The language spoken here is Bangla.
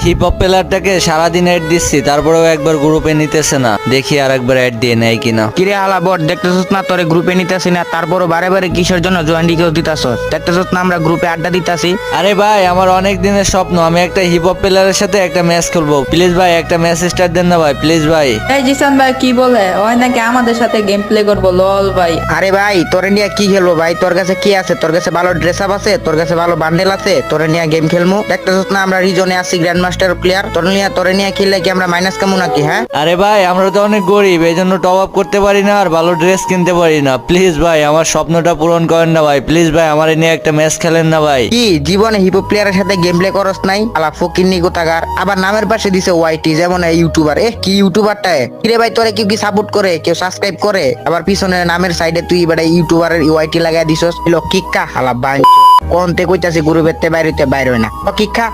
হিপ হপ প্লেয়ারটাকে সারাদিন অ্যাড দিচ্ছি, তারপরেও একবার গ্রুপে নিতেছে না। দেখি আর একবার অ্যাড দিয়ে নেয় কিনা। কিরে হালা বট, দেখতেছস না তোরে গ্রুপে নিতেছি না, তারপরও বারে বারে কিসের জন্য জয়েন রিকোয়েস্ট দিতাছস? দেখতেছস না আমরা গ্রুপে আড্ডা দিতাছি। আরে ভাই, আমার অনেক দিনের স্বপ্ন আমি একটা হিপ হপ প্লেয়ারের সাথে একটা ম্যাচ খেলবো। প্লিজ ভাই একটা ম্যাচ স্টার্ট দেন না ভাই, প্লিজ ভাই। এই জিসান ভাই কি বলে, ওই নাকি আমাদের সাথে গেম প্লে করবো? লল ভাই। আরে ভাই তোরে নিয়ে কি খেলবো ভাই? তোর কাছে কি আছে? তোর কাছে ভালো ড্রেস আপ আছে? তোর কাছে ভালো বান্ডেল আছে? তোরে নিয়ে গেম খেলমু? দেখতেছস না আমরা রিজনে আছি গ্র্যান্ড মাস্টার প্লেয়ার। তোরে নিয়ে খেললে কি আমরা মাইনাস কামু নাকি? হ্যাঁ আরে ভাই, আমরা তো অনেক গরিব, এই জন্য টপ আপ করতে পারি না আর ভালো ড্রেস কিনতে পারি না। প্লিজ ভাই আমার স্বপ্নটা পূরণ করেন না ভাই, প্লিজ ভাই আমার নিয়ে একটা ম্যাচ খেলেন না ভাই। কি জীবনে হিপো প্লেয়ারের সাথে গেম প্লে করস নাই? আলা ফকিন্নি গোতাগার। আবার নামের পাশে দিছে ওয়াইটি, যেমন এই ইউটিউবার। কি ইউটিউবারটা? কিরে ভাই তোরে কেউ কি সাপোর্ট করে, কেউ সাবস্ক্রাইব করে? আবার পিছনে নামের সাইডে তুই এবারে ইউটিউবারের ওয়াইটি লাগাই দিছস। কিক্কা হালা বাই কোনতে কইতাছি গ্রুপের তে বাইরে হয় না। কিক্কা